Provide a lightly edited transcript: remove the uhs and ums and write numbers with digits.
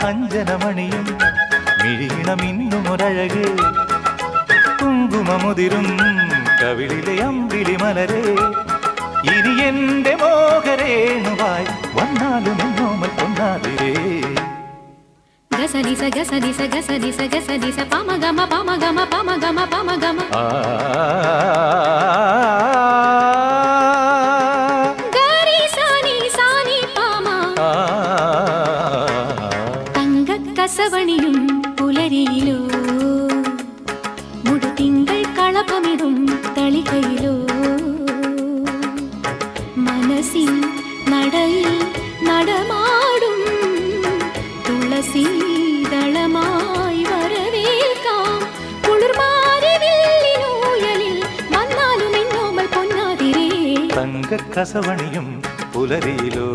അഞ്ജനമണിയും മിഴിയിണമിന്നും ഒരഴക് കുങ്കുമമുതിരും കവിളിലെ അമ്പിളി മലരെ ഇനി എന്റെ മോഹരേണുവായി വന്നാലും എന്നോമൽ പൊന്നാതിരേ ഗസനിസ ഗസനിസ ഗസനിസ ഗസനിസ പമഗമ പമഗമ പമഗമ പമഗമ ഗരി സാനി സാനി പമ തങ്കക്കസവണിയും പുലരിയിലോ മുടുതിങ്കൾ കളപമിടും തളികയിലോ മനസ്സിൻ നടയിൽ നടമാടും തുളസീദളമായി വരവേൽക്കാം കുളിർമാരിവില്ലിനൂയലിൽ വന്നാലും എന്നോമൽ പൊന്നാതിരേ തങ്കക്കസവണിയും പുലരിയിലോ